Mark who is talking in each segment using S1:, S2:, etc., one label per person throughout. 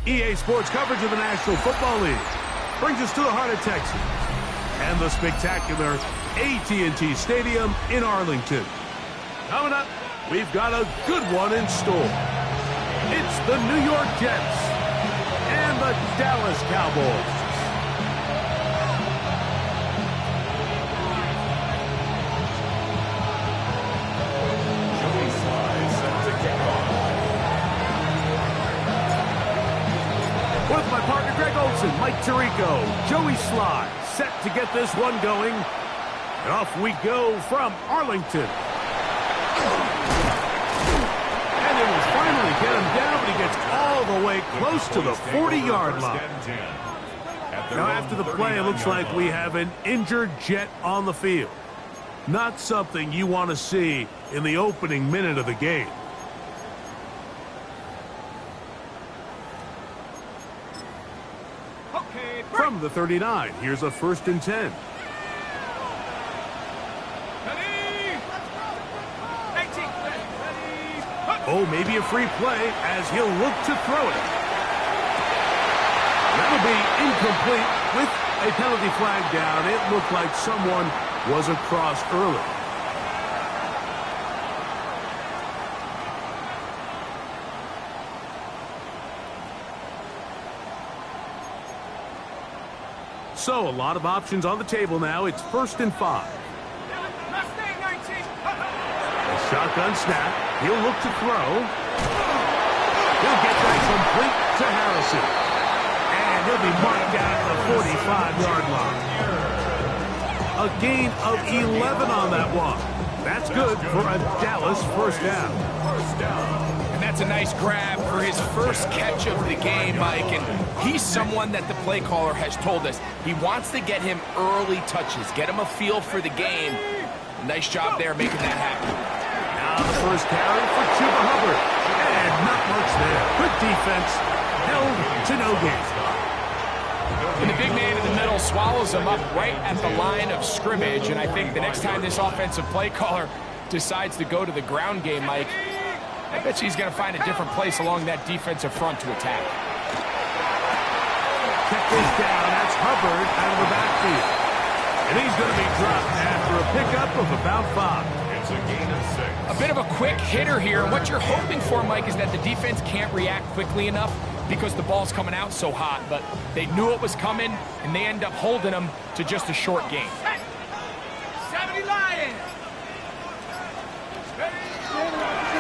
S1: EA Sports coverage of the National Football League brings us to the heart of Texas and the spectacular AT&T Stadium in Arlington. Coming up, we've got a good one in store. It's the New York Jets and the Dallas Cowboys. With my partner Greg Olson, Mike Tirico, Joey Sly, set to get this one going. And off we go from Arlington. And they will finally get him down, but he gets all the way close to the 40-yard line. Now after the play, it looks like we have an injured Jet on the field. Not something you want to see in the opening minute of the game. From the 39, here's a 1st and 10. Oh, maybe a free play as he'll look to throw it. That'll be incomplete with a penalty flag down. It looked like someone was across early. So, a lot of options on the table now. It's 1st and 5. A shotgun snap. He'll look to throw. He'll get that complete to Harrison. And he'll be marked down at the 45-yard line. A gain of 11 on that one. That's good for a Dallas 1st down.
S2: And that's a nice grab for his first catch of the game, Mike. And he's someone that the play caller has told us he wants to get him early touches, get him a feel for the game. Nice job there making that happen.
S1: Now the first carry for Chuba Hubbard. And not much there. Good defense. Held to no gain.
S2: And the big man in the middle swallows him up right at the line of scrimmage. And I think the next time this offensive play caller decides to go to the ground game, Mike, I bet you he's going to find a different place along that defensive front to attack.
S1: Check this down. That's Hubbard out of the backfield. And he's going to be dropped after a pickup of about 5. It's a gain of 6.
S2: A bit of a quick hitter here. And what you're hoping for, Mike, is that the defense can't react quickly enough because the ball's coming out so hot. But they knew it was coming, and they end up holding them to just a short gain.
S3: 70 Lions.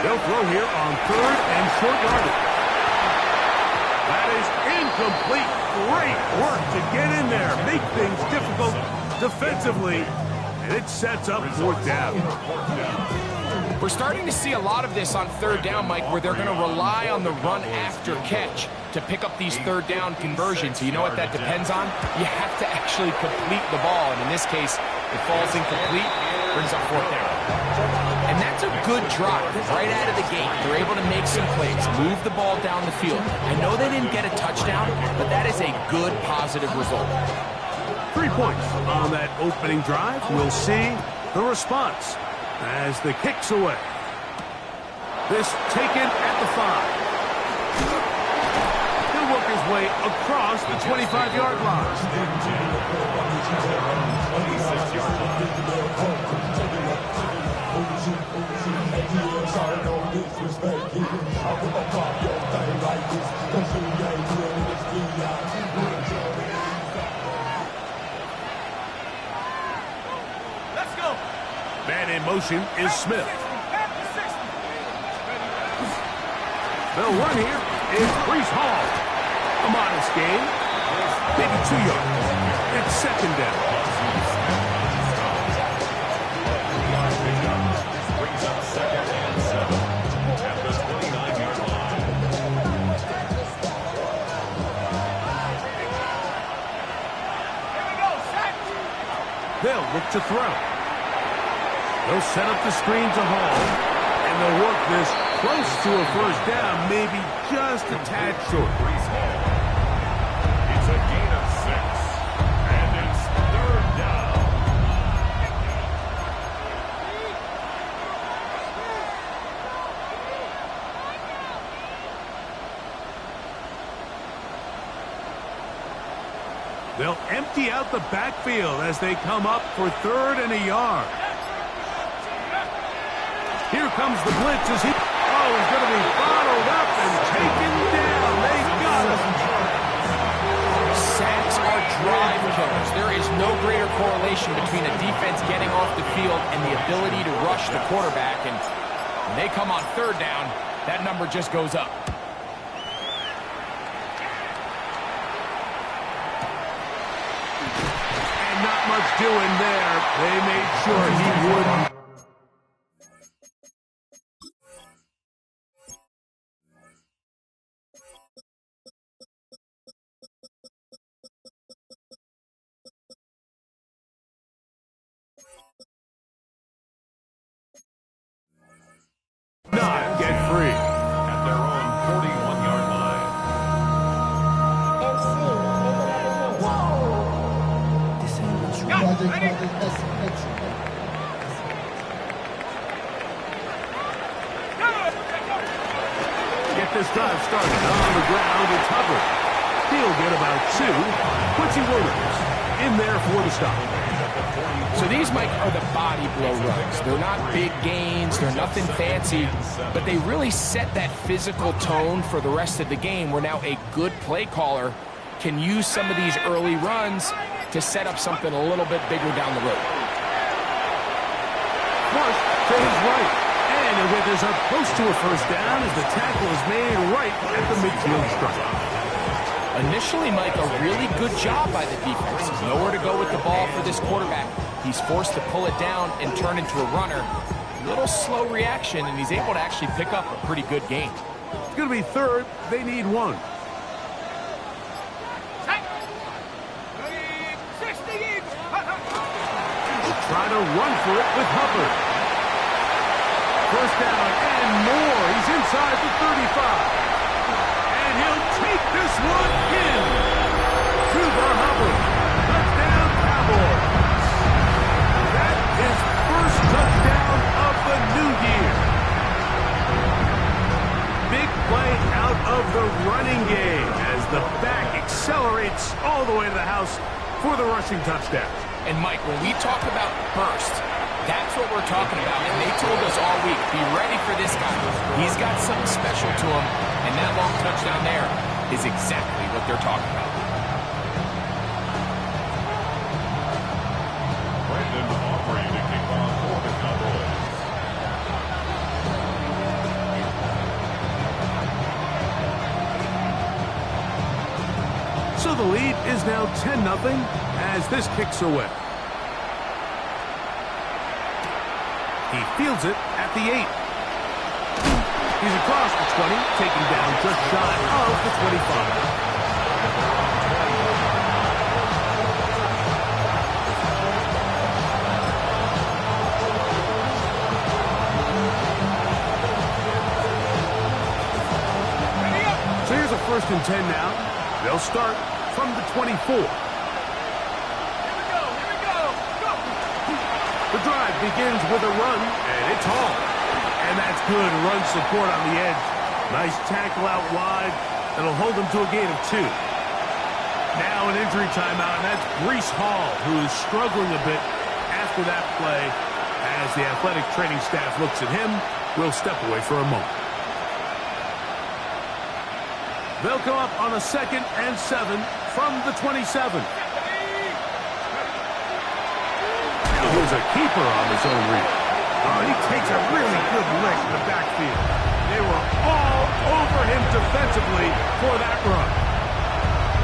S1: They'll throw here on 3rd and short yardage. That is incomplete. Great work to get in there. Make things difficult defensively. And it sets up 4th down.
S2: We're starting to see a lot of this on 3rd down, Mike, where they're going to rely on the run after catch to pick up these 3rd down conversions. So you know what that depends on? You have to actually complete the ball. And in this case, it falls incomplete, brings up 4th down. And that's a good drive right out of the gate. They're able to make some plays, move the ball down the field. I know they didn't get a touchdown, but that is a good, positive result.
S1: 3 points on that opening drive. We'll see the response as the kick's away. This taken at the 5. He'll work his way across the 25-yard line.
S3: Let's go.
S1: Man in motion is Smith. The run here is Breece Hall. A modest gain. Maybe 2 yards. It's 2nd down. They'll look to throw. They'll set up the screen to Hall, and they'll work this close to a 1st down, maybe just a tad short. It's a gain of 6, and it's 3rd down. They'll empty out the backfield as they come up for 3rd and a yard. Here comes the blitz as he's going to be bottled up and taken down. They got him.
S2: Sacks are drive killers. There is no greater correlation between a defense getting off the field and the ability to rush the quarterback. And when they come on 3rd down, that number just goes up.
S1: And not much doing there. They made sure he wouldn't. Not get free at their own 41-yard line. Get this drive started on the ground. It's Hubbard. He'll get about 2. Quincy Williams in there for the stop.
S2: So these, Mike, are the body blow runs. They're not big gains. They're nothing fancy. But they really set that physical tone for the rest of the game where now a good play caller can use some of these early runs to set up something a little bit bigger down the road.
S1: Flush to his right. And he'll get this up close to a 1st down as the tackle is made right at the midfield stripe.
S2: Initially, Mike, a really good job by the defense. Nowhere to go with the ball for this quarterback. He's forced to pull it down and turn into a runner. A little slow reaction, and he's able to actually pick up a pretty good gain.
S1: It's going to be 3rd. They need 1. Try to run for it with Hubbard. 1st down and more. He's inside the 35. And he'll take this one in. Cooper Hubbard. Touchdown, Cowboys. That is 1st touchdown of the new year. Big play out of the running game as the back accelerates all the way to the house for the rushing touchdown.
S2: And, Mike, when we talk about burst, that's what we're talking about. And they told us all week, be ready for this guy. He's got something special to him, and that long touchdown there is exactly what they're talking about.
S4: Mandden offering to kick off for the Cowboys.
S1: So the lead is now 10-0 as this kicks away. He fields it at the 8. He's across the 20, taken down just shy of the 25. So here's a 1st and 10 now. They'll start from the 24. The drive begins with a run, and it's hauled. And that's good run support on the edge. Nice tackle out wide. That'll hold them to a gain of 2. Now an injury timeout, and that's Breece Hall, who is struggling a bit after that play. As the athletic training staff looks at him, we'll step away for a moment. They'll come up on a 2nd and 7 from the 27. Here's a keeper on his own read. Oh, he takes a really good lick in the backfield. They were all over him defensively for that run.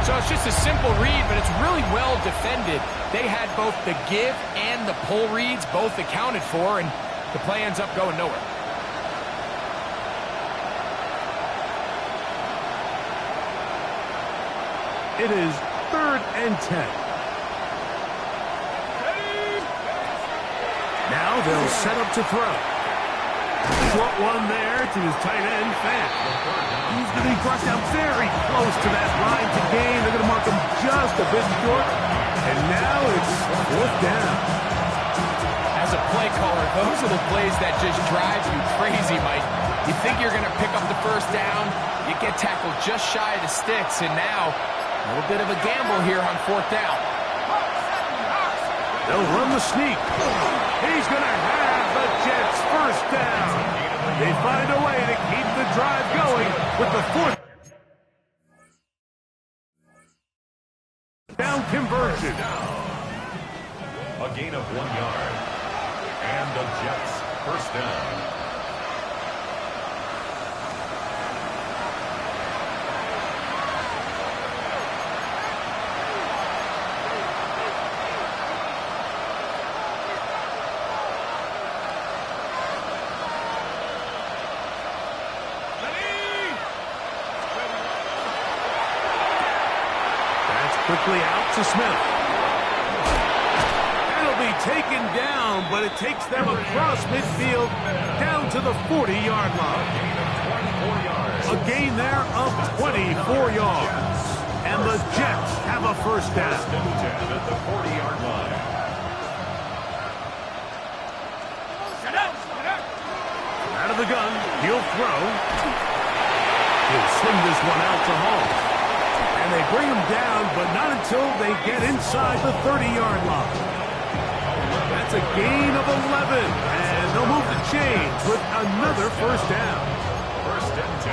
S2: So it's just a simple read, but it's really well defended. They had both the give and the pull reads both accounted for, and the play ends up going nowhere.
S1: It is 3rd and 10. Now they'll set up to throw. Short one there to his tight end, Fan. He's going to be brought down very close to that line to gain. They're going to mark him just a bit short. And now it's 4th down.
S2: As a play caller, those are the plays that just drive you crazy, Mike. You think you're going to pick up the 1st down, you get tackled just shy of the sticks, and now A little bit of a gamble here on 4th down.
S1: They'll run the sneak. He's going to have the Jets first down. They find a way to keep the drive going with the 4th down conversion.
S4: A gain of 1 yard. And the Jets first down.
S1: Quickly out to Smith. That'll be taken down, but it takes them across midfield down to the 40-yard line. A gain there of 24 yards. And the Jets have a first down.
S4: At the 40-yard line.
S1: Out of the gun, he'll throw. He'll swing this one out to Hall. And they bring him down, but not until they get inside the 30-yard line. That's a gain of 11, and they'll move the chains with another first down.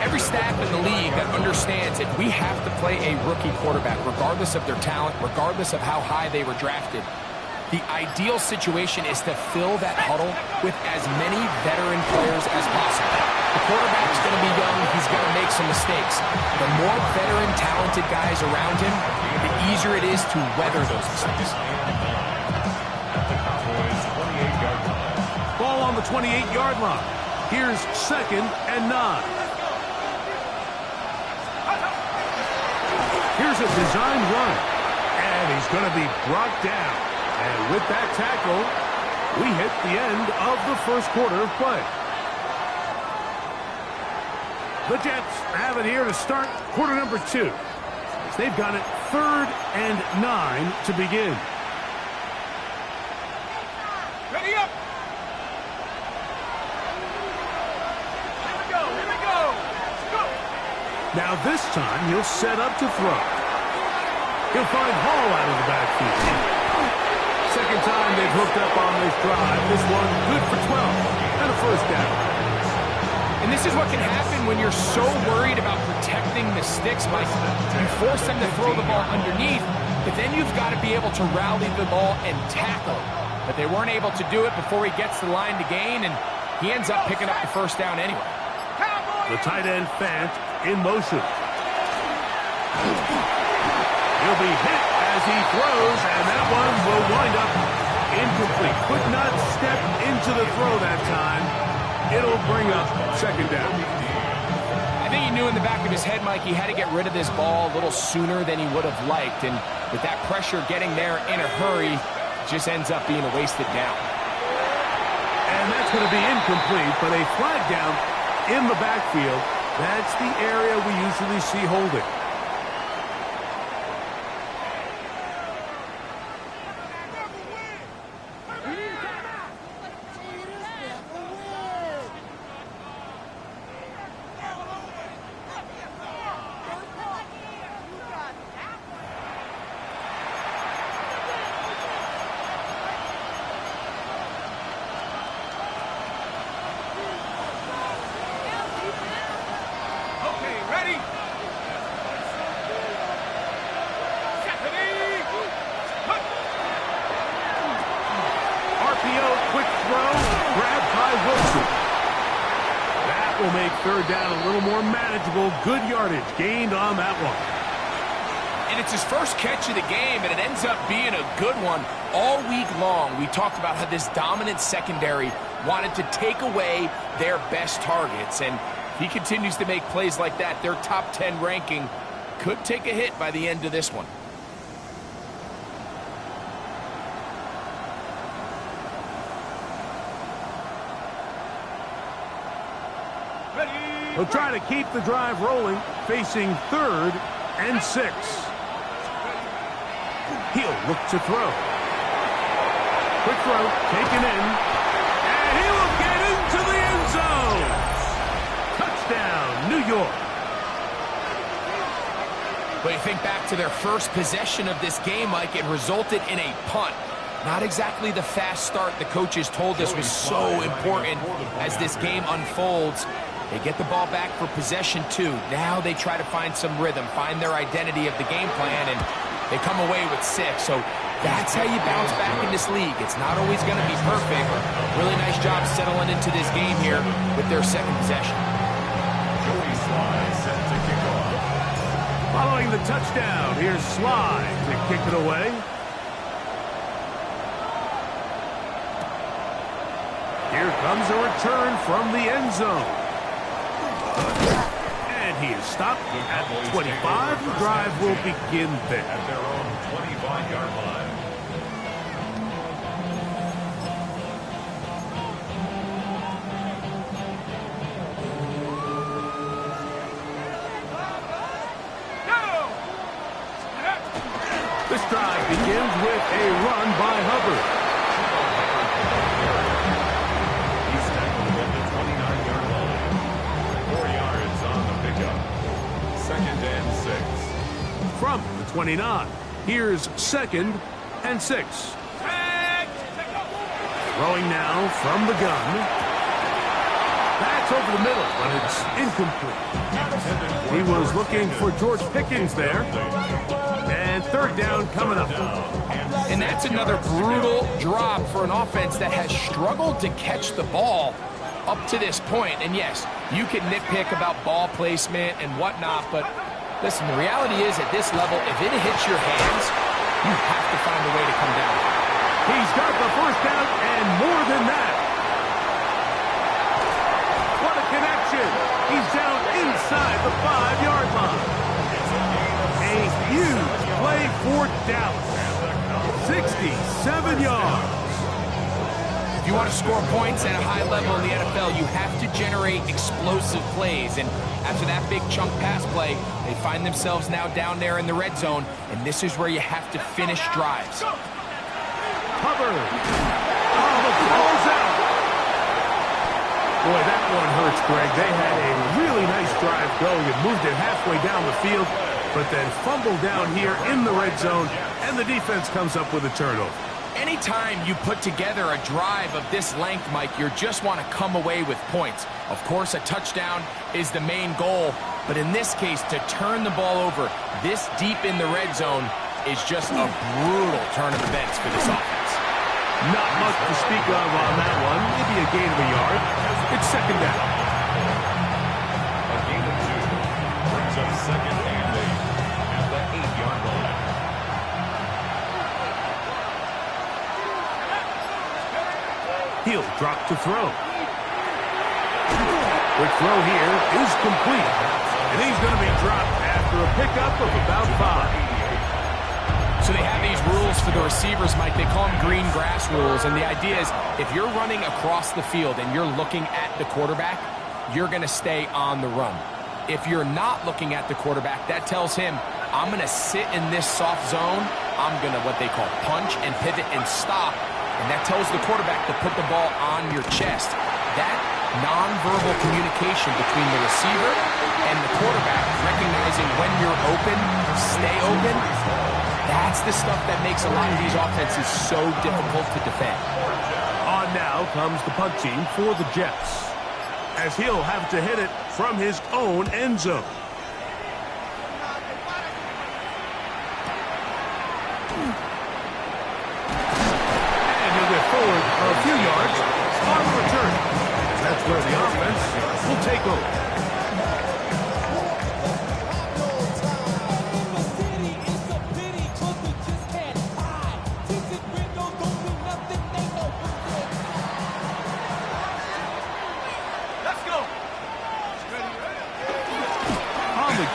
S2: Every staff in the league that understands that we have to play a rookie quarterback, regardless of their talent, regardless of how high they were drafted. The ideal situation is to fill that huddle with as many veteran players as possible. The quarterback's going to be young. He's going to make some mistakes. The more veteran, talented guys around him, the easier it is to weather those mistakes.
S1: Ball on the 28-yard line. Here's 2nd and 9. Here's a design run. And he's going to be brought down. And with that tackle, we hit the end of the first quarter of play. The Jets have it here to start quarter number 2. They've got it 3rd and 9 to begin.
S3: Ready up! Here we go, here we go! Go!
S1: Now this time he'll set up to throw. He'll find Hall out of the backfield. Second time they've hooked up on this drive. This one good for 12 and a first down.
S2: And this is what can happen when you're so worried about protecting the sticks, Mike. You force them to throw the ball underneath, but then you've got to be able to rally the ball and tackle it. But they weren't able to do it before he gets the line to gain, and he ends up picking up the first down anyway.
S1: The tight end Fant in motion. He'll be hit as he throws, and that one will wind up incomplete. Could not step into the throw that time. It'll bring up second down.
S2: I think he knew in the back of his head, Mike, he had to get rid of this ball a little sooner than he would have liked. And with that pressure getting there in a hurry, it just ends up being a wasted down.
S1: And that's going to be incomplete, but a flag down in the backfield. That's the area we usually see holding. Will make third down a little more manageable. Good yardage gained on that one.
S2: And it's his first catch of the game, and it ends up being a good one. All week long, we talked about how this dominant secondary wanted to take away their best targets. And he continues to make plays like that. Their top 10 ranking could take a hit by the end of this one.
S1: He'll try to keep the drive rolling, facing 3rd and 6. He'll look to throw. Quick throw, taken in, and he will get into the end zone. Touchdown, New York.
S2: But you think back to their first possession of this game, Mike, it resulted in a punt. Not exactly the fast start the coaches told us was so important as this game unfolds. They get the ball back for possession 2. Now they try to find some rhythm, find their identity of the game plan, and they come away with 6. So that's how you bounce back in this league. It's not always going to be perfect. Really nice job settling into this game here with their second possession.
S1: Following the touchdown, here's Sly to kick it away. Here comes a return from the end zone. And he is stopped at 25. The drive will begin there.
S4: At their own 25-yard line.
S1: This drive begins with a run by Hubbard.
S4: He's tackled at the 29-yard line. 4 yards on the pickup. 2nd and 6.
S1: From the 29, here's 2nd and 6. Throwing now from the gun. That's over the middle, but it's incomplete. He was looking for George Pickens there. And 3rd down coming up.
S2: And that's another brutal drop for an offense that has struggled to catch the ball up to this point. And yes, you can nitpick about ball placement and whatnot, but listen, the reality is at this level, if it hits your hands, you have to find a way to come down.
S1: He's got the 1st down and more than that. What a connection. He's down inside the 5-yard line. A huge play for Dallas. 67 yards.
S2: If you want to score points at a high level in the NFL, you have to generate explosive plays. And after that big chunk pass play, they find themselves now down there in the red zone. And this is where you have to finish drives.
S1: Hubbard. Oh, the ball's out. Boy, that one hurts, Greg. They had a really nice drive going and moved it halfway down the field, but then fumbled down here in the red zone, and the defense comes up with a turnover.
S2: Anytime you put together a drive of this length, Mike, you just want to come away with points. Of course, a touchdown is the main goal, but in this case, to turn the ball over this deep in the red zone is just a brutal turn of events for this offense.
S1: Not much to speak of on that one. Maybe a gain of a yard. It's 2nd down.
S4: A gain of 2 brings up 2nd and 8 at the 8-yard line.
S1: He'll drop to throw. Quick throw here is complete. And he's going to be dropped after a pickup of about 5.
S2: So they have these rules for the receivers, Mike. They call them green grass rules. And the idea is if you're running across the field and you're looking at the quarterback, you're going to stay on the run. If you're not looking at the quarterback, that tells him, I'm going to sit in this soft zone. I'm going to what they call punch and pivot and stop. And that tells the quarterback to put the ball on your chest. That nonverbal communication between the receiver and the quarterback, recognizing when you're open, stay open, that's the stuff that makes a lot of these offenses so difficult to defend.
S1: On now comes the punt team for the Jets, as he'll have to hit it from his own end zone. And he'll get forward a few yards on the return. That's where the offense will take over.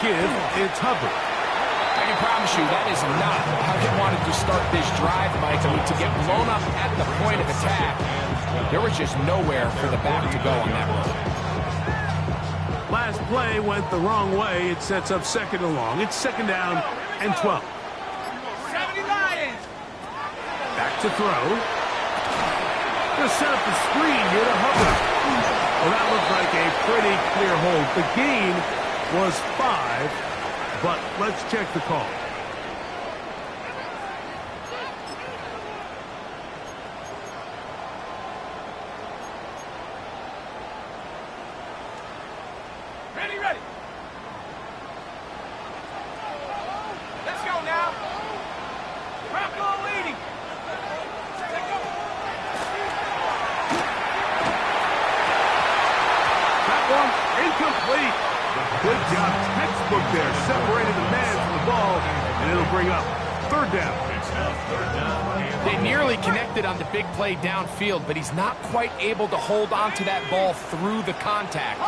S1: It's Hubbard.
S2: I can promise you that is not how they wanted to start this drive, Mike. I mean, to get blown up at the point of attack, there was just nowhere for the back to go on that run.
S1: Last play went the wrong way. It sets up 2nd and long. It's 2nd down and 12.
S3: 70 Lions.
S1: Back to throw. Gonna set up the screen here to Hubbard. Well, that looked like a pretty clear hold. The gain was 5. but let's check the call.
S3: Ready, ready. Let's go now. Bronco leading. Let's go.
S1: That one incomplete. Good job. Textbook there. Separated the man from the ball, and it'll bring up third down.
S2: They nearly connected on the big play downfield, but he's not quite able to hold on to that ball through the contact.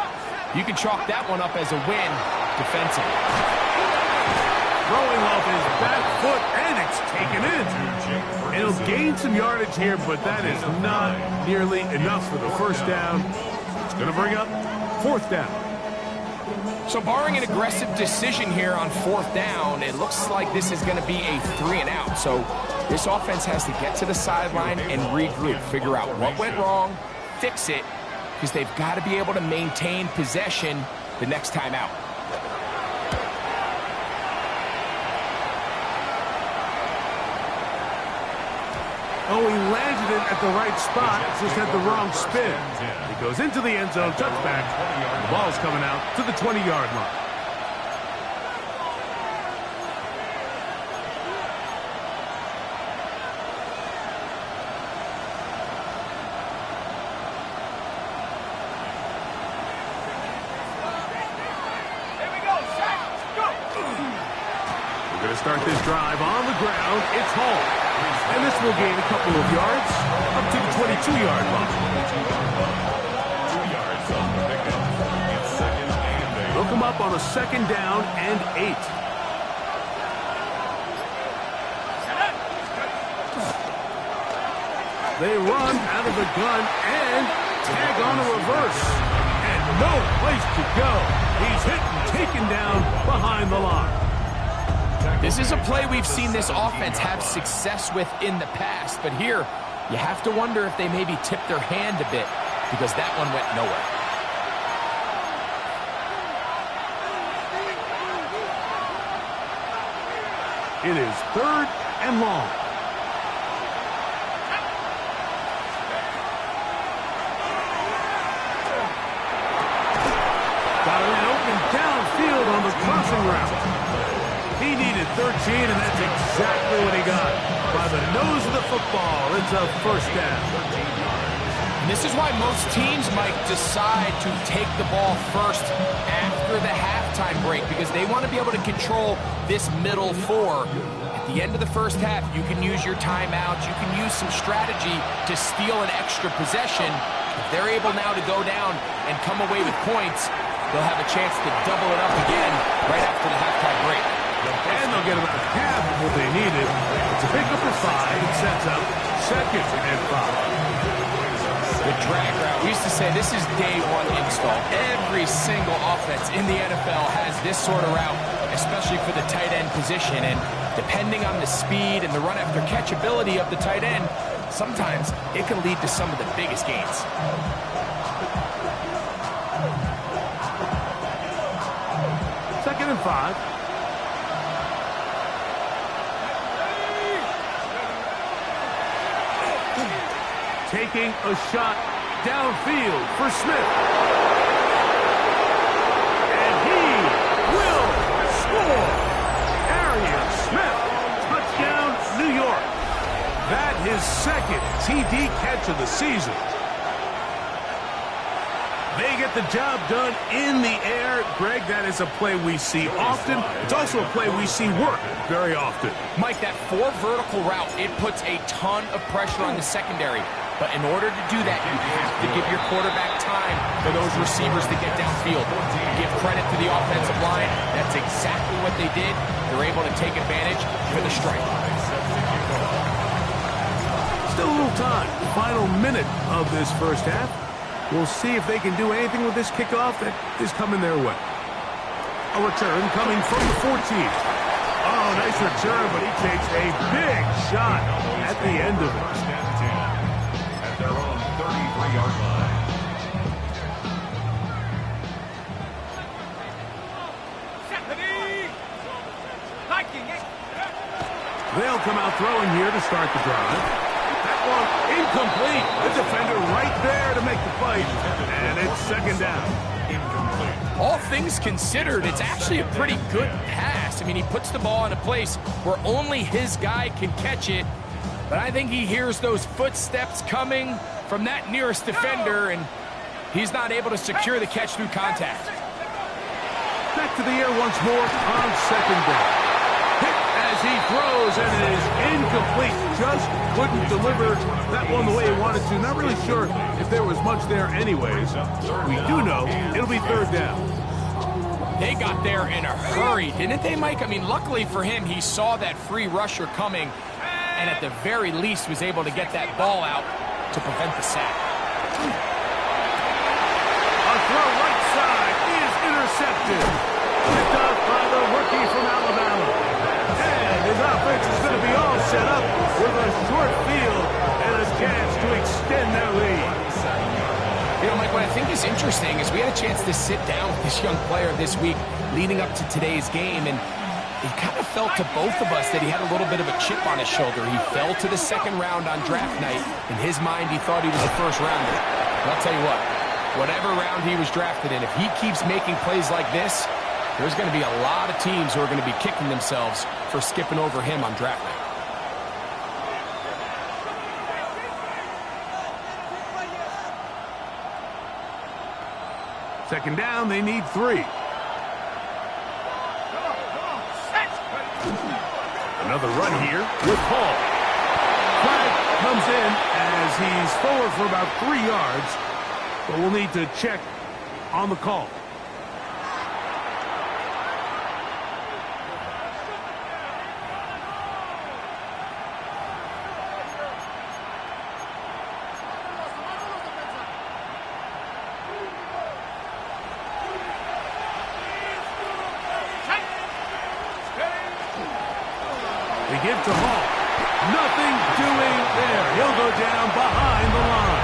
S2: You can chalk that one up as a win defensively.
S1: Throwing off his back foot, and it's taken in. It'll gain some yardage here, but that is not nearly enough for the first down. It's going to bring up fourth down.
S2: So barring an aggressive decision here on fourth down, it looks like this is going to be a 3-and-out. So this offense has to get to the sideline and regroup, figure out what went wrong, fix it, because they've got to be able to maintain possession the next time out.
S1: Oh, he landed it at the right spot, just had the wrong spin. He goes into the end zone, touchback. The ball's coming out to the 20-yard line.
S3: Here we go, Shaq. Go.
S1: We're going to start this drive on the ground. It's home. And this will gain a couple of yards up to the 22-yard line.
S4: 2 yards on the pickup. It's second and 8.
S1: They'll come up on a second down and 8. They run out of the gun and tag on a reverse. And no place to go. He's hit and taken down behind the line.
S2: This is a play we've seen this offense have success with in the past, but here you have to wonder if they maybe tipped their hand a bit because that one went nowhere.
S1: It is third and long. Got it open downfield on the crossing route. He needed 13, and that's exactly what he got. By the nose of the football, it's a first down.
S2: And this is why most teams might decide to take the ball first after the halftime break because they want to be able to control this middle four. At the end of the first half, you can use your timeouts. You can use some strategy to steal an extra possession. If they're able now to go down and come away with points, they'll have a chance to double it up again right after the halftime break.
S1: And they'll get about half of what they needed. It's a pickup of 5. It sets up second and 5.
S2: The drag route. We used to say this is day one install. Every single offense in the NFL has this sort of route, especially for the tight end position. And depending on the speed and the run after catch ability of the tight end, sometimes it can lead to some of the biggest gains.
S1: Second and 5. Taking a shot downfield for Smith. And he will score. Arian Smith, touchdown, New York. That his second TD catch of the season. They get the job done in the air. Greg, that is a play we see often. It's also a play we see work very often.
S2: Mike, that 4 vertical route, it puts a ton of pressure on the secondary. But in order to do that, you have to give your quarterback time for those receivers to get downfield. Give credit to the offensive line. That's exactly what they did. They're able to take advantage for the strike.
S1: Still a little time. Final minute of this first half. We'll see if they can do anything with this kickoff that is coming their way. A return coming from the 14. Oh, nice return, but he takes a big shot at the end of it.
S4: At their own 33-yard line.
S1: throwing here to start the drive. That one incomplete. The defender right there to make the fight, and it's second down.
S2: All things considered, it's actually a pretty good pass. I mean, he puts the ball in a place where only his guy can catch it, but I think he hears those footsteps coming from that nearest defender, and he's not able to secure the catch through contact.
S1: Back to the air once more on second down. Hit as he throws, and it is incomplete. Just couldn't deliver that one the way he wanted to. Not really sure if there was much there anyways. We do know it'll be third down.
S2: They got there in a hurry, didn't they, Mike? I mean, luckily for him, he saw that free rusher coming, and at the very least was able to get that ball out to prevent the sack.
S1: A throw right side is intercepted. Picked up by the rookie from Alabama. And his offense is going to be all set up with a short field and a chance to extend their lead.
S2: You know, Mike, what I think is interesting is we had a chance to sit down with this young player this week leading up to today's game, and it kind of felt to both of us that he had a little bit of a chip on his shoulder. He fell to the second round on draft night. In his mind, he thought he was a first rounder. But I'll tell you what, whatever round he was drafted in, if he keeps making plays like this, there's going to be a lot of teams who are going to be kicking themselves for skipping over him on draft night.
S1: Second down, they need 3. Another run here with Hall. Flag comes in as he's forward for about 3 yards, but we'll need to check on the call. They give to Hall. Nothing doing there. He'll go down behind the line.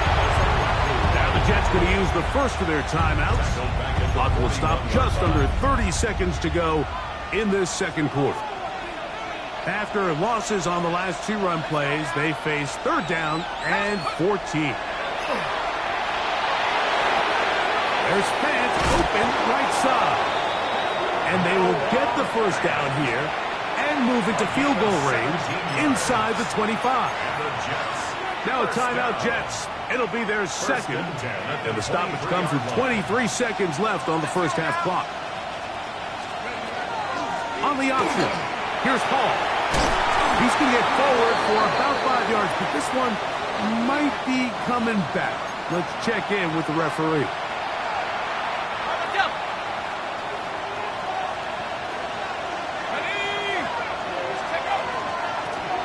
S1: Now the Jets going to use the first of their timeouts. Clock will stop just under 30 seconds to go in this second quarter. After losses on the last 2 run plays, they face third down and 14. There's Fant open right side. And they will get the first down here and move into field goal range inside the 25. Now a timeout, Jets. It'll be their second. And the stoppage comes with 23 seconds left on the first half clock. On the option, here's Hall. He's going to get forward for about 5 yards, but this one might be coming back. Let's check in with the referee.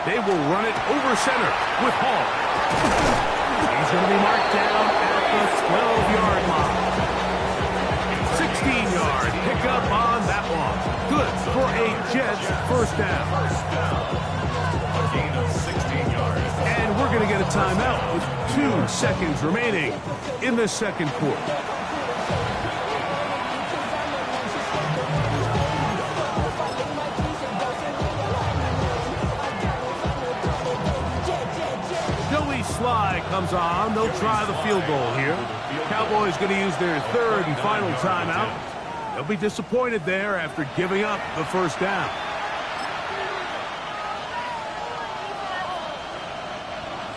S1: They will run it over center with Hall. He's going to be marked down at the 12-yard line. 16-yard pickup on that one. Good for a Jets first down.
S4: A gain of 16 yards.
S1: And we're going to get a timeout with 2 seconds remaining in the second quarter. Sly comes on. They'll try the field goal here. Cowboys going to use their third and final timeout. They'll be disappointed there after giving up the first down.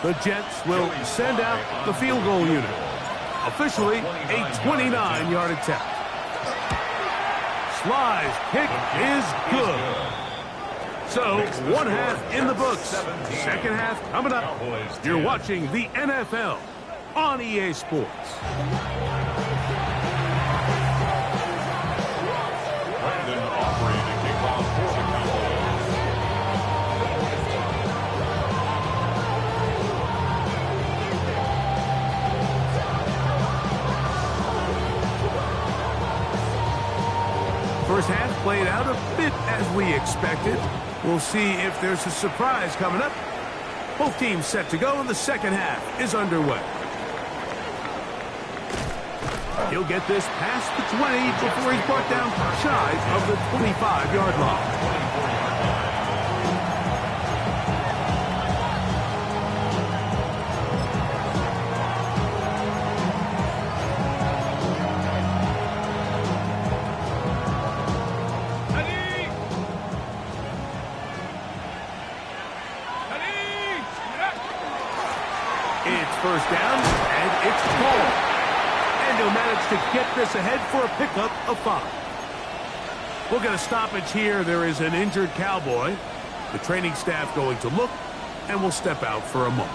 S1: The Jets will send out the field goal unit. Officially a 29-yard attempt. Sly's kick is good. So, one half in the books. Second half coming up. You're watching the NFL on EA Sports.
S4: Mandden offering to kick off for the Cowboys.
S1: First half played out a bit as we expected. We'll see if there's a surprise coming up. Both teams set to go, and the second half is underway. He'll get this past the 20 before he's brought down shy of the 25-yard line. It's first down, and it's ball. And he'll manage to get this ahead for a pickup of 5. We'll get a stoppage here. There is an injured Cowboy. The training staff going to look, and will step out for a moment.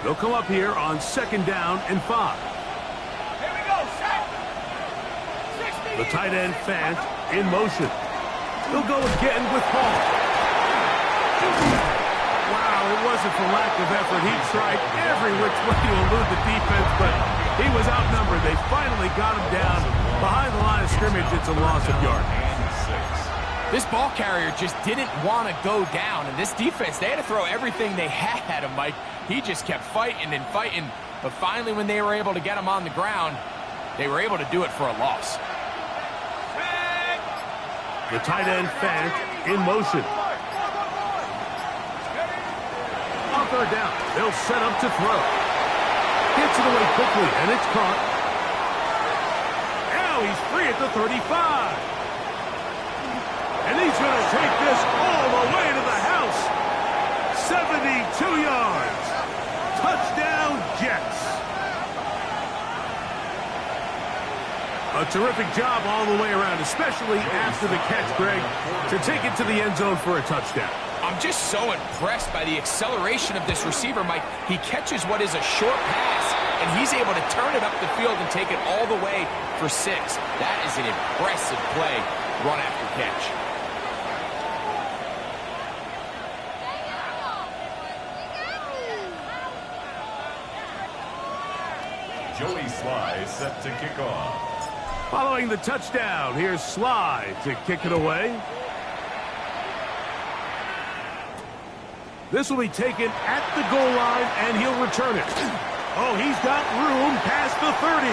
S1: They'll come up here on 2nd down and 5.
S3: Here we go, set. 60.
S1: The tight end, Fant, in motion. He'll go again with Hall. Wow, it wasn't for lack of effort. He tried every which way to elude the defense, but he was outnumbered. They finally got him down behind the line of scrimmage. It's a loss of yard.
S2: This ball carrier just didn't want to go down, and this defense, they had to throw everything they had at him, Mike. He just kept fighting and fighting, but finally when they were able to get him on the ground, they were able to do it for a loss.
S1: The tight end, Fant, in motion. On 3rd down, they'll set up to throw. Gets it away quickly, and it's caught. Now he's free at the 35. And he's going to take this all the way to the house. 72 yards. Touchdown, Jets. A terrific job all the way around, especially after the catch, Greg, to take it to the end zone for a touchdown.
S2: I'm just so impressed by the acceleration of this receiver, Mike. He catches what is a short pass, and he's able to turn it up the field and take it all the way for 6. That is an impressive play, run after catch.
S4: Joey Sly set to kick off.
S1: Following the touchdown, here's Sly to kick it away. This will be taken at the goal line, and he'll return it. Oh, he's got room past the 30.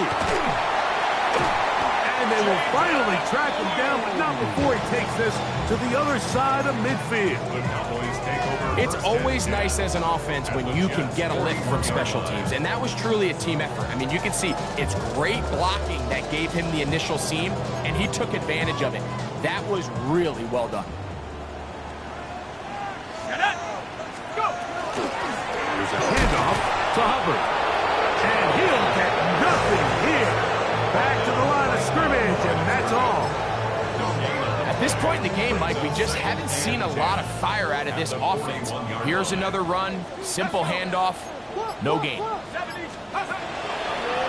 S1: And they will finally track him down, but not before he takes this to the other side of midfield.
S4: The Cowboys take over.
S2: It's always nice as an offense when you can get a lift from special teams, and that was truly a team effort. I mean, you can see it's great blocking that gave him the initial seam, and he took advantage of it. That was really well done.
S1: There's a handoff to Hubbard. And he'll get nothing here. Back to the line of scrimmage, and that's all.
S2: At this point in the game, Mike, we just haven't seen a lot of fire out of this offense. Here's another run, simple handoff, no gain.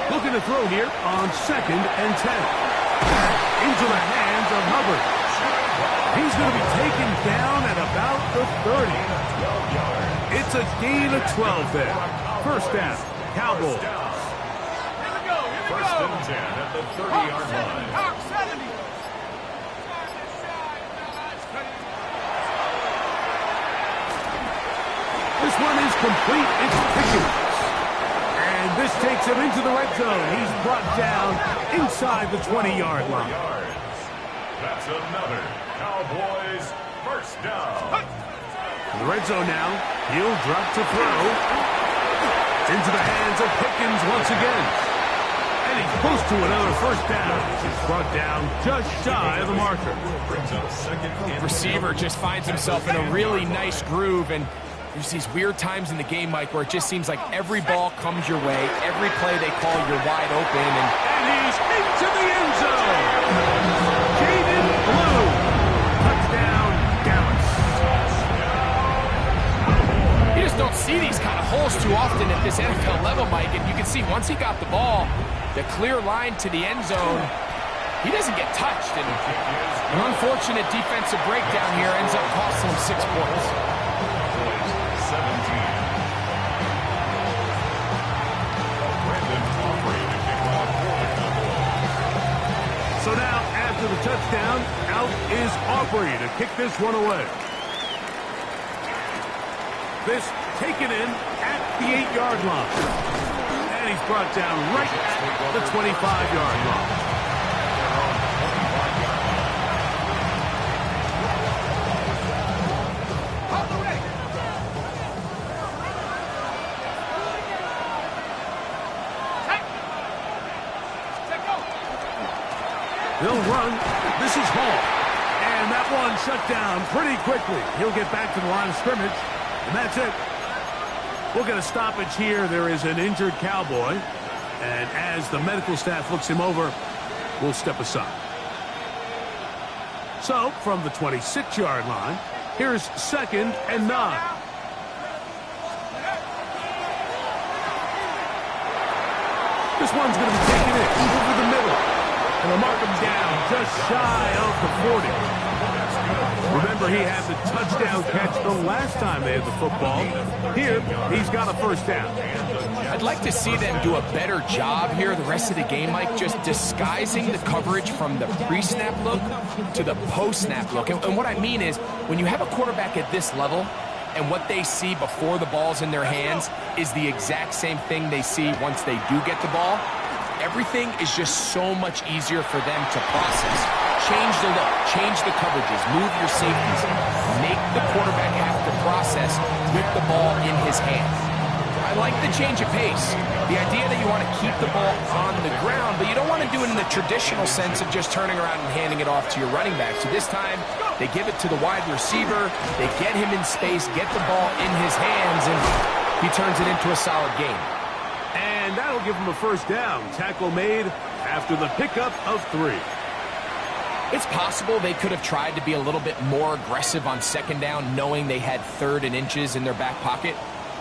S1: Looking to throw here on 2nd and 10. Into the hands of Hubbard. He's going to be taken down at about the 30. It's a gain of 12 there. First down, Cowboys.
S4: First and 10 at the 30-yard line.
S1: This one is complete. It's Pickens. And this takes him into the red zone. He's brought down inside the 20-yard line.
S4: That's another Cowboys first down.
S1: In the red zone now. He'll drop to throw. Into the hands of Pickens once again. And he's close to another first down. He's brought down just shy of the marker.
S2: Receiver just finds himself in a really nice groove, and there's these weird times in the game, Mike, where it just seems like every ball comes your way, every play they call, you're wide open,
S1: and he's into the end zone. Jaden Blue. Touchdown, Dallas.
S2: You just don't see these kind of holes too often at this NFL level, Mike, and you can see once he got the ball, the clear line to the end zone, he doesn't get touched, and an unfortunate defensive breakdown here ends up costing him 6 points.
S4: 17. Brandon Aubrey to kick off for the Cowboys.
S1: So now, after the touchdown, out is Aubrey to kick this one away. This taken in at the 8-yard line. And he's brought down right at the 25-yard line. They'll run. This is Hall. And that one shut down pretty quickly. He'll get back to the line of scrimmage. And that's it. We'll get a stoppage here. There is an injured Cowboy. And as the medical staff looks him over, we'll step aside. So, from the 26-yard line, here's 2nd and 9. This one's going to be taken in over the middle. And they'll mark him down just shy of the 40. Remember, he had the touchdown catch the last time they had the football. Here, he's got a first down.
S2: I'd like to see them do a better job here the rest of the game, Mike, just disguising the coverage from the pre-snap look to the post-snap look. And what I mean is, when you have a quarterback at this level, and what they see before the ball's in their hands is the exact same thing they see once they do get the ball, everything is just so much easier for them to process. Change the look, change the coverages, move your safeties, make the quarterback have to process with the ball in his hands. I like the change of pace. The idea that you want to keep the ball on the ground, but you don't want to do it in the traditional sense of just turning around and handing it off to your running back. So this time, they give it to the wide receiver, they get him in space, get the ball in his hands, and he turns it into a solid game.
S1: And that'll give him a first down. Tackle made after the pickup of 3.
S2: It's possible they could have tried to be a little bit more aggressive on 2nd down, knowing they had 3rd and inches in their back pocket.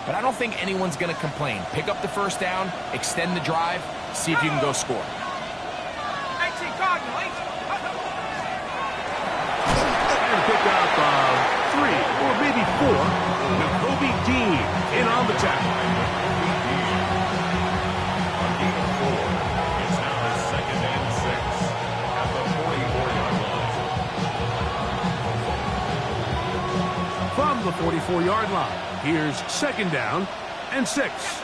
S2: But I don't think anyone's going to complain. Pick up the first down, extend the drive, see if you can go score.
S3: 18 Cardinal, 18.
S1: And pick up 3 or maybe 4. Nakobe Dean in on the tackle.
S4: It's now 2nd and 6 at the 44-yard line.
S1: From the 44-yard line, here's 2nd down and 6.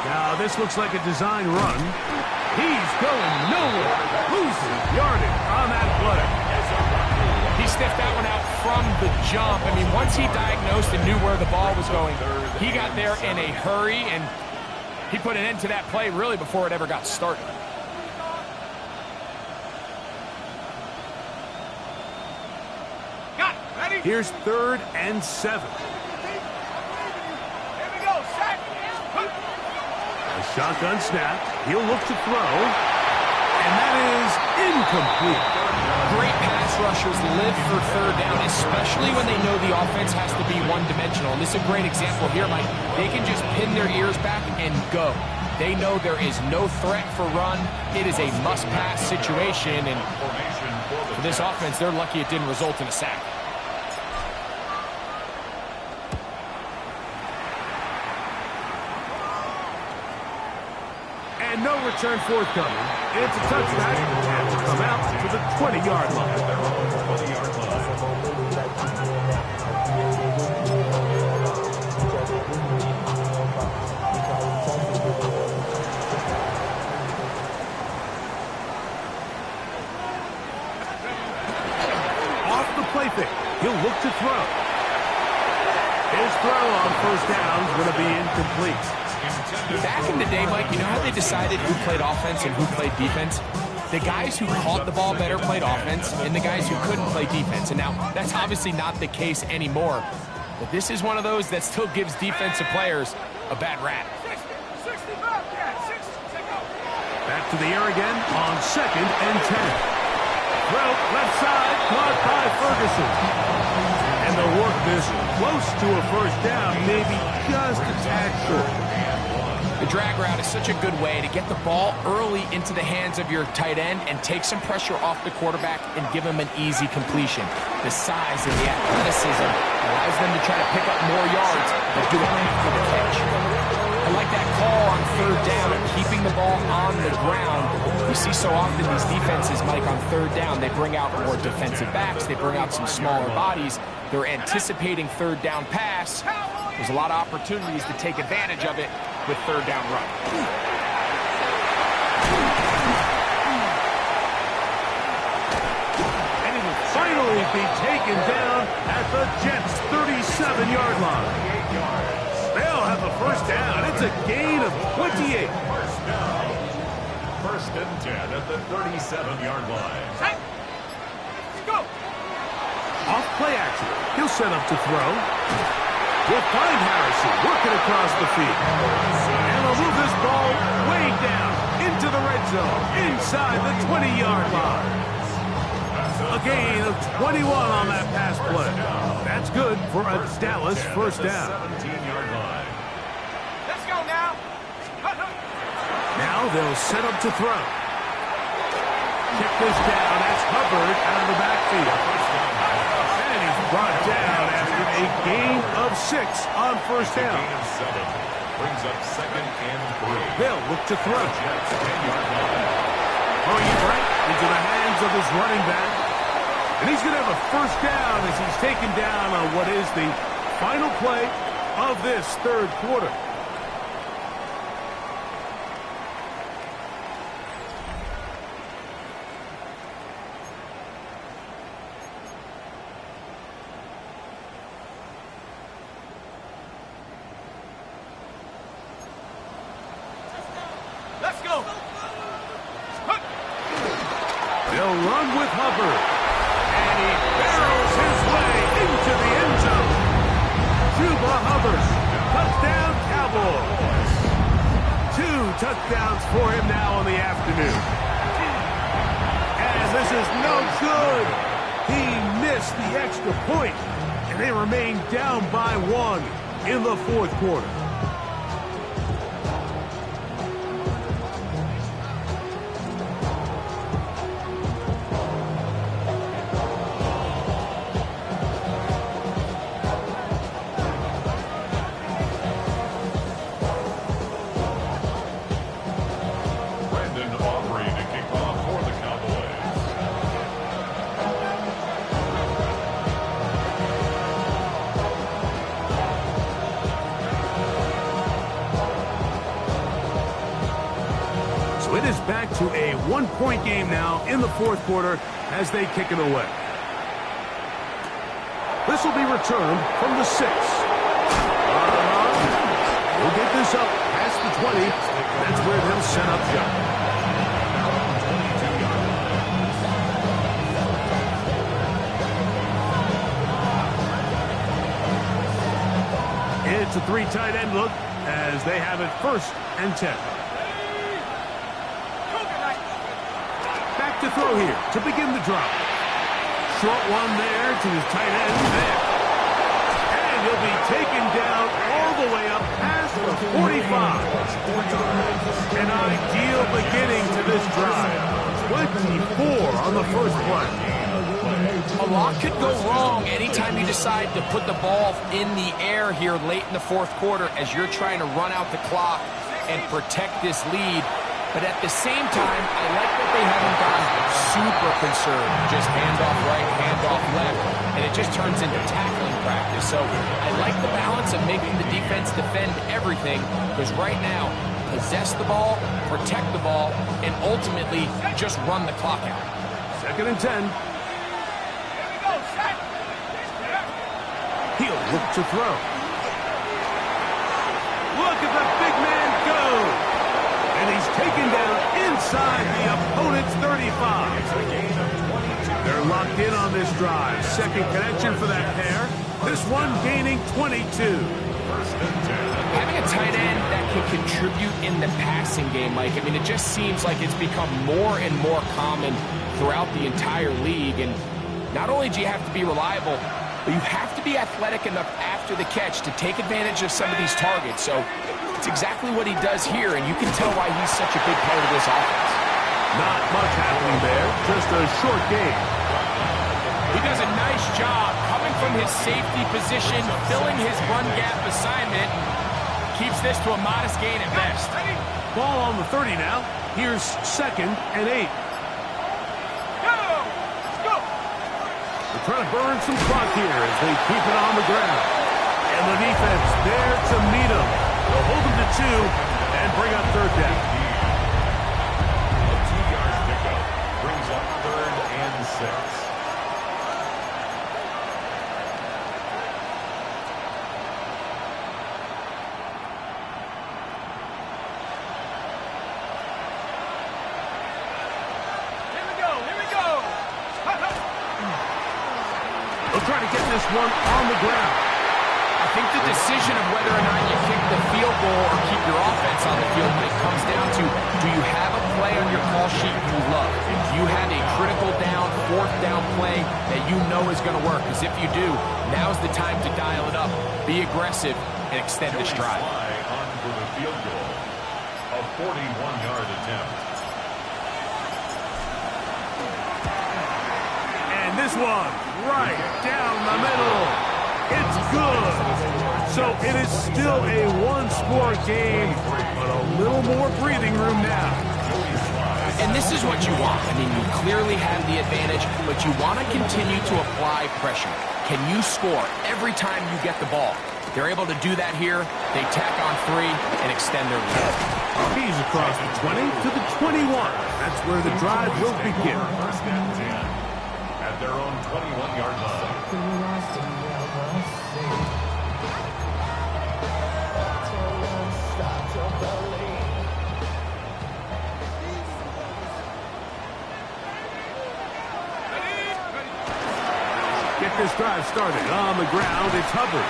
S1: Now this looks like a design run. He's going nowhere. Losing yardage on that play.
S2: He sniffed that one out from the jump. I mean, once he diagnosed and knew where the ball was going, he got there in a hurry, and he put an end to that play really before it ever got started.
S3: Got it. Ready?
S1: Here's 3rd and 7.
S3: Here we go. Set.
S1: A shotgun snap. He'll look to throw. And that is incomplete.
S2: Great pass rushers live for 3rd down, especially when they know the offense has to be one-dimensional. And this is a great example here, Mike. They can just pin their ears back and go. They know there is no threat for run. It is a must-pass situation, and for this offense, they're lucky it didn't result in a sack.
S1: And no return forthcoming. It's a touchback, and to come out to the 20-yard line. Off the play fake, he'll look to throw. His throw on first down is going to be incomplete.
S2: Back in the day, Mike, you know how they decided who played offense and who played defense? The guys who caught the ball better played offense, and the guys who couldn't play defense. And now, that's obviously not the case anymore. But this is one of those that still gives defensive players a bad rap.
S3: 60, 65, yeah, 60, take off.
S1: Back to the air again on 2nd and 10. Throw left side, caught by Ferguson. And they'll work this close to a first down, maybe just a tad short.
S2: The drag route is such a good way to get the ball early into the hands of your tight end and take some pressure off the quarterback and give him an easy completion. The size and the athleticism allows them to try to pick up more yards, but do it after the catch. I like that call on 3rd down of keeping the ball on the ground. You see so often these defenses, Mike, on 3rd down, they bring out more defensive backs, they bring out some smaller bodies. They're anticipating 3rd down pass. There's a lot of opportunities to take advantage of it with 3rd down run.
S1: And it will finally be taken down at the Jets' 37-yard line. They'll have a first down. It's a gain of 28.
S4: First down. 1st and 10 at the 37-yard line.
S3: Set. Let's go.
S1: Off Play action. He'll set up to throw. We'll find Harrison working across the field. And they'll move this ball way down into the red zone, inside the 20-yard line. A gain of 21 on that pass play. That's good for a Dallas first down.
S4: 17-yard line.
S3: Let's go now.
S1: Now they'll set up to throw. Kick this down. That's Hubbard out of the backfield. And he's brought down after a gain of 6 on first down.
S4: Gain of 7. Brings up 2nd and 3.
S1: They'll look to throw.
S4: Jets 10-yard line.
S1: Throwing it right into the hands of his running back. And he's going to have a first down as he's taken down on what is the final play of this third quarter.
S3: Let's go.
S1: They'll run with Hubbard. And he barrels his way into the end zone. Chuba Hubbard. Touchdown, Cowboys. 2 touchdowns for him now in the afternoon. And this is no good. He missed the extra point. And they remain down by 1 in the fourth quarter. So it is back to a 1-point game now in the fourth quarter as they kick it away. This will be returned from the 6. We'll get this up past the 20. That's where they'll set up shop. It's a 3 tight end look as they have it 1st and 10. Back to throw here to begin the drive. Short one there to his tight end there. And he'll be taken down all the way up past the 45. An ideal beginning to this drive. 24 on the first play.
S2: A lot could go wrong anytime you decide to put the ball in the air here late in the fourth quarter as you're trying to run out the clock and protect this lead. But at the same time, I like that they haven't gotten super concerned. Just handoff right, handoff left, and it just turns into tackling practice. So I like the balance of making the defense defend everything, because right now, possess the ball, protect the ball, and ultimately just run the clock out.
S1: 2nd and 10. He'll look to throw. Look at the big man go. And he's taken down inside the opponent's 35. They're locked in on this drive. 2nd connection for that pair. This one gaining 22.
S2: Having a tight end that can contribute in the passing game, Mike, I mean, it just seems like it's become more and more common throughout the entire league. And not only do you have to be reliable, but you have to be athletic enough after the catch to take advantage of some of these targets. So it's exactly what he does here, and you can tell why he's such a big part of this offense.
S1: Not much happening there, just a short game.
S2: He does a nice job coming from his safety position, filling his run gap assignment, keeps this to a modest gain at best.
S1: Ball on the 30 now. Here's 2nd and 8. They're trying to burn some clock here as they keep it on the ground. And the defense there to meet them. They'll hold them to 2 and bring up 3rd down.
S4: A 2-yard pickup brings up 3rd and 6.
S3: Here we go.
S1: They'll try to get this one on the ground.
S2: I think the decision of whether or not you kick the field goal or keep your offense on the field, it comes down to, do you have a play on your call sheet you love? Do you have a critical down, fourth down play that you know is going to work? Because if you do, now's the time to dial it up. Be aggressive and extend this drive.
S4: On for the field goal. A 41-yard attempt.
S1: And this one, right down the middle. It's good. So it is still a one-score game, but a little more breathing room now.
S2: And this is what you want. I mean, you clearly have the advantage, but you want to continue to apply pressure. Can you score every time you get the ball? They're able to do that here. They tack on 3 and extend their lead.
S1: He's across the 20 to the 21. That's where the drive will begin.
S4: First and 10 at their own 21-yard line.
S1: Get this drive started. On the ground, it's Hubbard.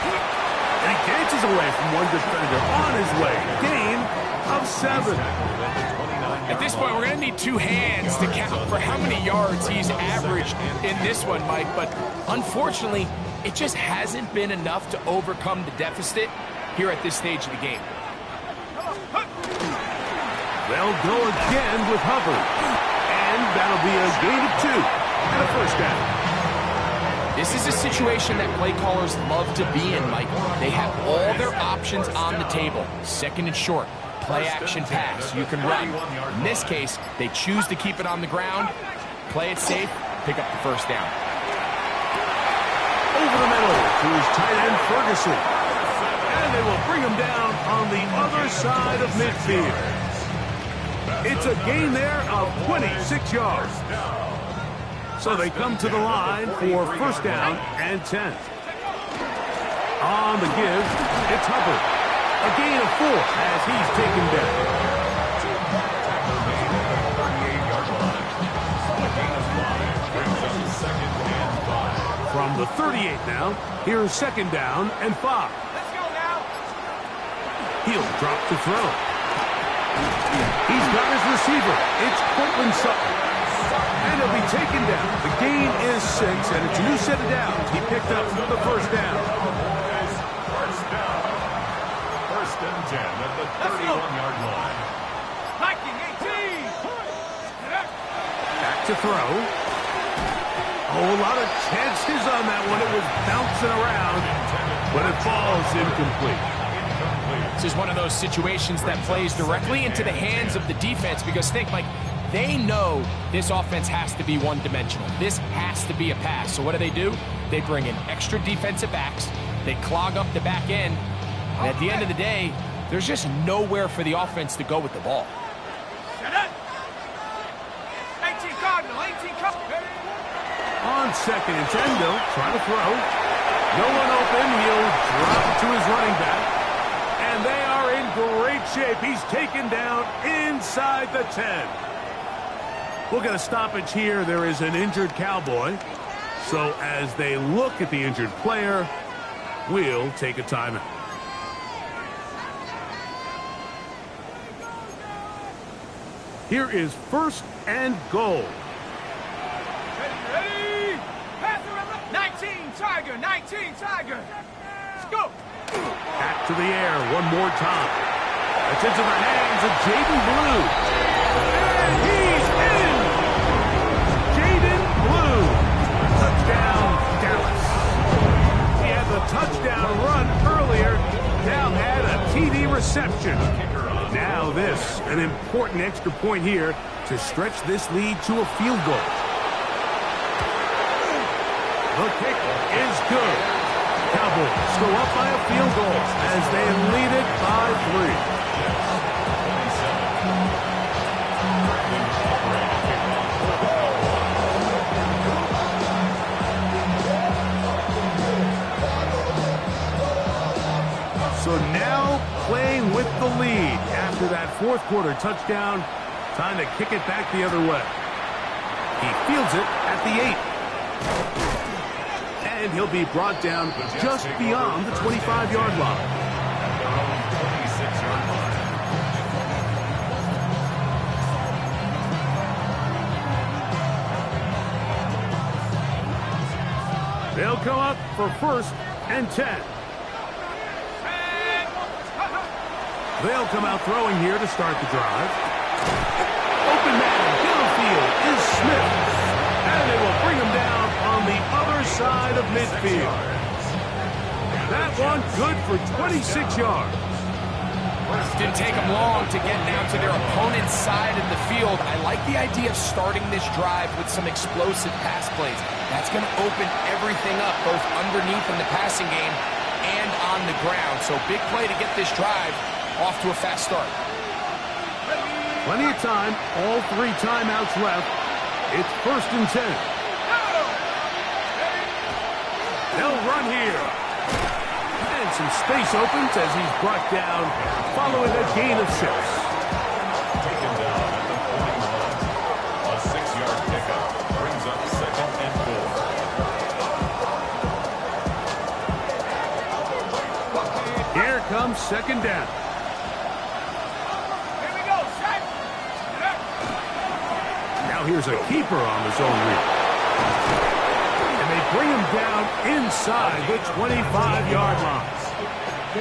S1: And he dances away from one defender. On his way. Gain of 7.
S2: At this point, we're going to need 2 hands to count for how many yards he's averaged in this one, Mike. But unfortunately, it just hasn't been enough to overcome the deficit here at this stage of the game.
S1: They'll go again with Hubbard. And that'll be a gain of 2 and a first down.
S2: This is a situation that play callers love to be in, Mike. They have all their options on the table. Second and short, play action pass. You can run. In this case, they choose to keep it on the ground, play it safe, pick up the first down.
S1: Over the middle to his tight end, Ferguson. And they will bring him down on the other side of midfield. It's a gain there of 26 yards. So they come to the line for first down and 10. On the give, it's Hubbard. A gain of 4 as he's taken down. From the 38 now, here's second down and 5.
S3: Let's go now.
S1: He'll drop to throw. He's got his receiver. It's Cortland Sutton. And he'll be taken down. The gain is 6, and it's a new set of downs. He picked up the first down.
S4: First and 10 at the 31-yard line.
S3: Hiking 18.
S1: Back to throw. Oh, a lot of chances on that one. It was bouncing around, but it falls incomplete.
S2: This is one of those situations that plays directly into the hands of the defense because think, Mike, they know this offense has to be one-dimensional. This has to be a pass. So what do? They bring in extra defensive backs. They clog up the back end. And at the end of the day, there's just nowhere for the offense to go with the ball.
S3: 18 Cardinal, 18 Cardinal.
S1: On second and 10, though, trying to throw. No one open. He'll drop it to his running back. And they are in great shape. He's taken down inside the 10. We'll get a stoppage here. There is an injured Cowboy. So as they look at the injured player, we'll take a timeout. Here is first and goal.
S3: Ready? Pass around. 19 Tiger, 19 Tiger. Let's go.
S1: Back to the air one more time. It's into the hands of Jaden Blue. And he's in! Jaden Blue. Touchdown, Dallas. He had the touchdown run earlier. Now had a TD reception. Now this, an important extra point here to stretch this lead to a field goal. The kick is good. Cowboys go up by a field goal as they lead it by 3. So now playing with the lead after that fourth quarter touchdown. Time to kick it back the other way. He fields it at the 8. And he'll be brought down just beyond the 25-yard line.
S4: At their own 26-yard line.
S1: They'll come up for 1st and 10. They'll come out throwing here to start the drive. Open man downfield is Smith. And they will bring him down on the other side of midfield. That one good for 26 yards.
S2: Didn't take them long to get down to their opponent's side of the field. I like the idea of starting this drive with some explosive pass plays. That's going to open everything up, both underneath in the passing game and on the ground. So big play to get this drive off to a fast start.
S1: Plenty of time, all 3 timeouts left. It's 1st and 10. They'll run here. And some space opens as he's brought down following a gain of 6.
S4: Taken down at the 41. A 6-yard pickup brings up 2nd and 4.
S1: Here comes 2nd down.
S3: Here we go, Shaq.
S1: Now here's a keeper on the zone read. And they bring him down inside the 25-yard line. A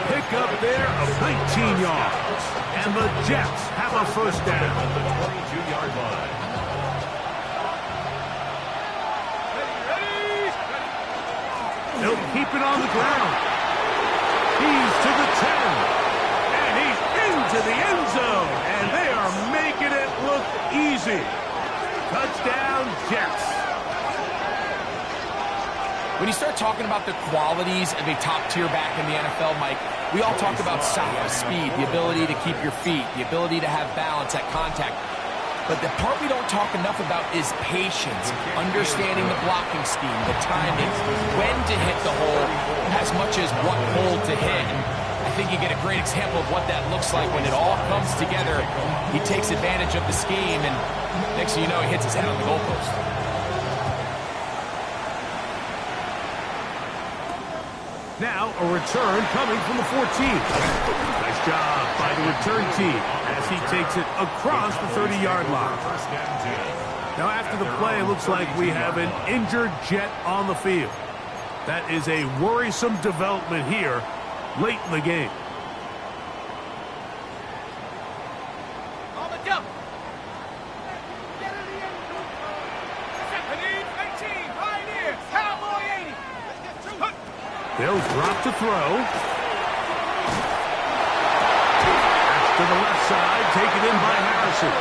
S1: pickup there of 19 yards. And the Jets have a 1st down.
S4: At the 22-yard line.
S1: They'll keep it on the ground. He's to the 10. And he's into the end zone. And they are making it look easy. Touchdown, Jets.
S2: When you start talking about the qualities of a top-tier back in the NFL, Mike, we all talk about size, speed, the ability to keep your feet, the ability to have balance at contact. But the part we don't talk enough about is patience, understanding the blocking scheme, the timing, when to hit the hole, as much as what hole to hit. And I think you get a great example of what that looks like when it all comes together. He takes advantage of the scheme, and next thing you know, he hits his head on the goalpost.
S1: Now a return coming from the 14. Nice job by the return team as he takes it across the 30-yard line. Now after the play, it looks like we have an injured Jet on the field. That is a worrisome development here late in the game.
S3: On the jump. 18, Pioneer, Cowboy 80.
S1: They'll drop to throw. Pass to the left side, taken in by Harrison.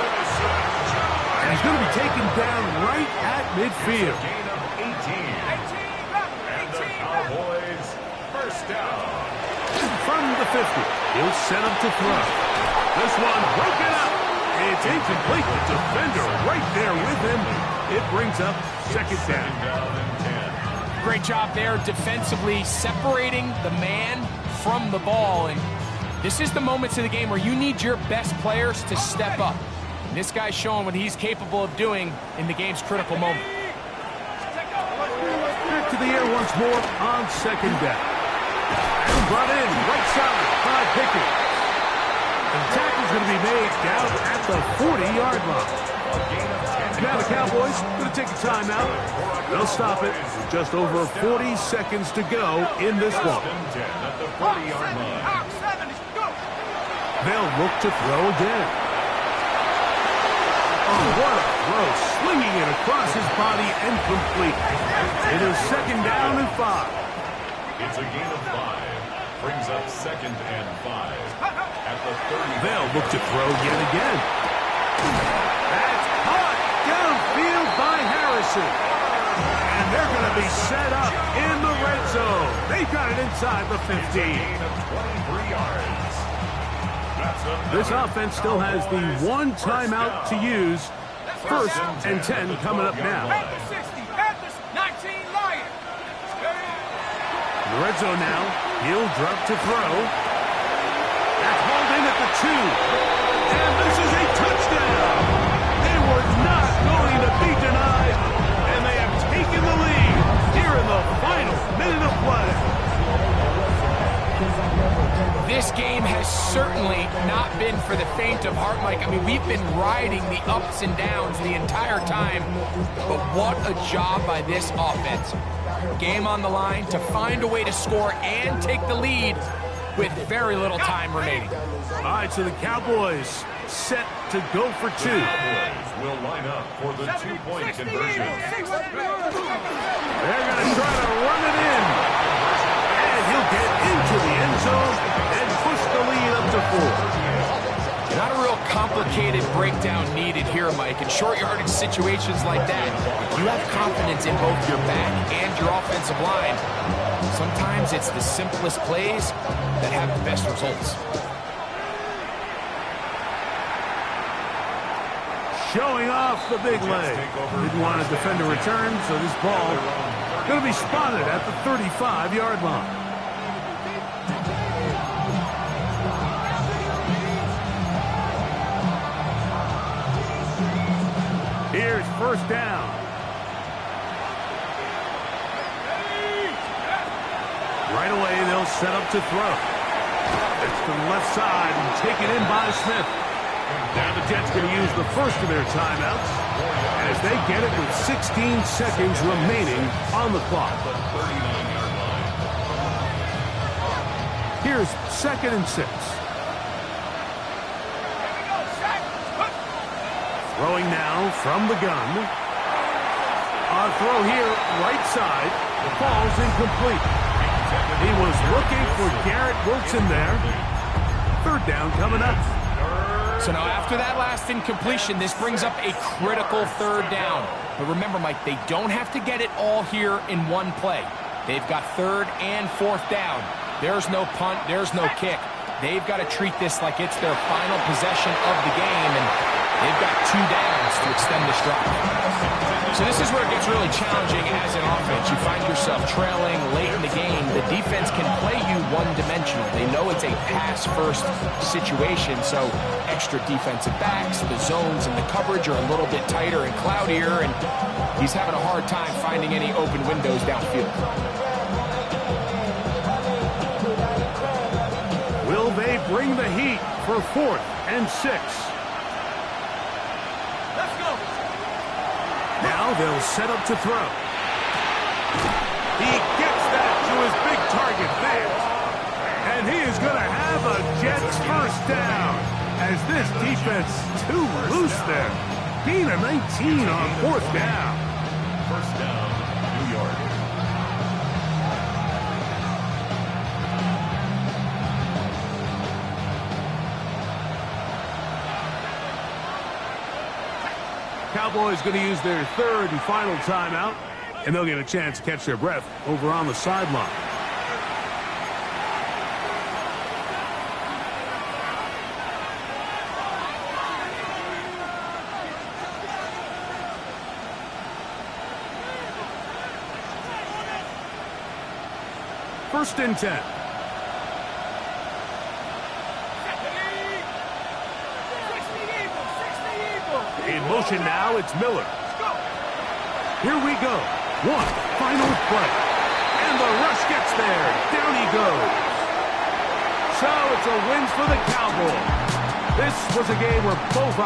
S1: And he's going to be taken down right at midfield.
S4: Gain of 18. And the Cowboys 1st down.
S1: From the 50, he'll set up to throw. This one broken up. It's incomplete. The defender right there with him. It brings up 2nd down.
S4: Down and 10.
S2: Great job there defensively separating the man from the ball. And this is the moments of the game where you need your best players to step up. And this guy's showing what he's capable of doing in the game's critical moment.
S1: Back to the air once more on 2nd down. And brought in right side by Pickett. And the tackle's going to be made down at the 40-yard line. Now the Cowboys going to take a timeout. They'll stop it with just over 40 seconds to go in this one.
S4: At the 40-yard line.
S1: They'll look to throw again. Oh, what a throw. Slinging it across his body and complete. It is 2nd down and 5.
S4: It's a gain of 5. Brings up 2nd and 5. At the 30.
S1: They'll look to throw yet again. That's caught downfield by Harrison. And they're going to be set up in the red zone. They got it inside the 15.
S4: Gain of 23 yards.
S1: This offense still has the 1 timeout to use. 1st and 10 coming up now.
S3: Panthers 60, Panthers 19, Lions.
S1: In the red zone now. He'll drop to throw. That's hauled in at the 2. And this is a touchdown. They were not going to be denied. And they have taken the lead here in the
S2: certainly not been for the faint of heart, Mike. I mean, we've been riding the ups and downs the entire time, but what a job by this offense. Game on the line to find a way to score and take the lead with very little time remaining.
S1: All right, so the Cowboys set to go for two.
S4: Cowboys will line up for the two-point conversion.
S1: They're going to try to run it in. And he'll get into the end zone and push the lead up to 4.
S2: Not a real complicated breakdown needed here, Mike. In short yardage situations like that, you have confidence in both your back and your offensive line. Sometimes it's the simplest plays that have the best results.
S1: Showing off the big leg. Didn't want to defend a return, so this ball going to be spotted at the 35-yard line. Here's first down. Right away, they'll set up to throw. It's to the left side and taken in by Smith. Now the Jets going to use the first of their timeouts as they get it with 16 seconds remaining on the clock. Here's 2nd and 6. Throwing now from the gun. On throw here, right side. Falls incomplete. He was looking for Garrett Wilson there. 3rd down coming up.
S2: So now after that last incompletion, this brings up a critical 3rd down. But remember, Mike, they don't have to get it all here in one play. They've got 3rd and 4th down. There's no punt, there's no kick. They've got to treat this like it's their final possession of the game, and they've got 2 downs to extend this drive. So this is where it gets really challenging as an offense. You find yourself trailing late in the game. The defense can play you one-dimensional. They know it's a pass-first situation, so extra defensive backs, the zones and the coverage are a little bit tighter and cloudier, and he's having a hard time finding any open windows downfield.
S1: Will they bring the heat for 4th and 6? Now they'll set up to throw. He gets that to his big target there. And he is going to have a Jets first down as this defense too loose there. Gain of 19 on 4th down.
S4: First down, New York.
S1: Cowboys going to use their 3rd and final timeout, and they'll get a chance to catch their breath over on the sideline. First and 10. In motion now, it's Miller. Here we go. One final play. And the rush gets there. Down he goes. So it's a win for the Cowboys. This was a game where both